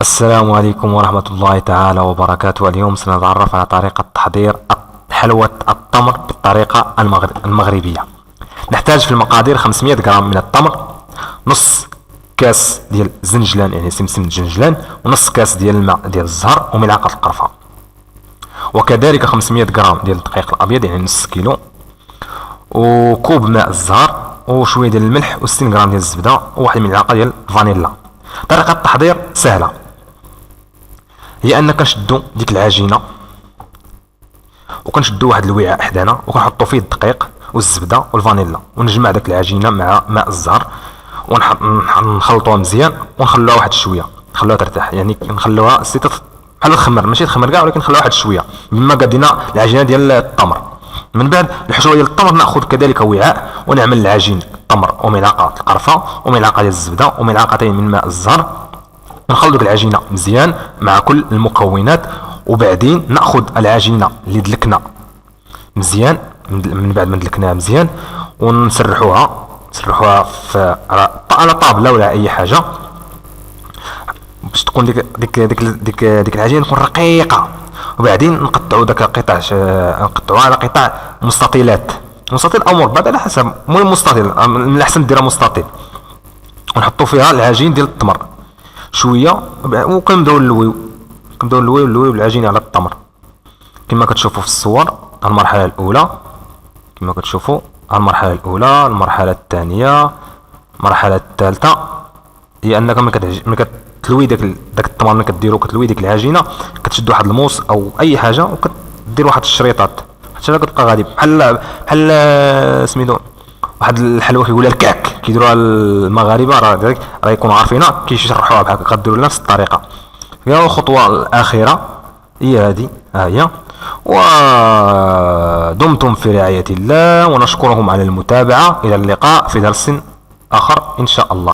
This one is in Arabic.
السلام عليكم ورحمة الله تعالى وبركاته. اليوم سنتعرف على طريقة تحضير حلوى التمر بالطريقة المغربية. نحتاج في المقادير 500 غرام من التمر، نص كاس ديال الزنجلان يعني سمسم الجنجلان، ونص كاس ديال الماء ديال الزهر، وملعقة القرفة، وكذلك 500 غرام ديال الدقيق الابيض يعني نص كيلو، وكوب ماء الزهر، وشويه ديال الملح، و60 غرام ديال الزبده، وواحد الملعقه ديال الفانيلا. طريقه التحضير سهله، هي ان كنشدو ديك العجينه وكنشدو واحد الوعاء حدانا وكنحطو فيه الدقيق والزبده والفانيلا، ونجمع داك العجينه مع ماء الزهر ونخلطوها مزيان ونخلوها واحد شويه، نخلوها ترتاح يعني نخلوها بحال الخمر، ماشي تخمر كاع ولكن نخلوها واحد شويه بما قدينا العجينه ديال التمر. من بعد الحشوه ديال التمر ناخذ كذلك وعاء ونعمل العجين التمر وملعقه القرفه وملعقه ديال الزبده وملعقتين من ماء الزهر، نخلط ديك العجينه مزيان مع كل المكونات، وبعدين ناخذ العجينه اللي دلكنا مزيان من بعد ما دلكناها مزيان ونسرحوها في على طابله ولا اي حاجه باش تكون ديك العجينه تكون رقيقه. وبعدين نقطعوا داك القطع، نقطعوها على قطع مستطيلات، مستطيل او مربع على حسب، المهم مستطيل، من الاحسن ديرها مستطيل، ونحطوا فيها العجين ديال التمر شويه، وكنبداو نلويو بالعجين على التمر كما كتشوفوا في الصور. المرحله الاولى كما كتشوفوا، المرحله الاولى، المرحله الثانيه، المرحله الثالثه هي انك ملي كتلوي داك التمر، ملي كتلوي ديك العجينه كتشد واحد الموس او اي حاجه وكدير واحد الشريطات حتى كتبقى غادي بحال سميتو واحد الحلوى كيقولها الكعك، كيديروها المغاربه، راه يكونوا عارفينها، كيشرحوها بحال هكا، كديروا نفس الطريقه. الخطوه الاخيره هي هذه، ها هي. ودمتم في رعايه الله، ونشكرهم على المتابعه. الى اللقاء في درس اخر ان شاء الله.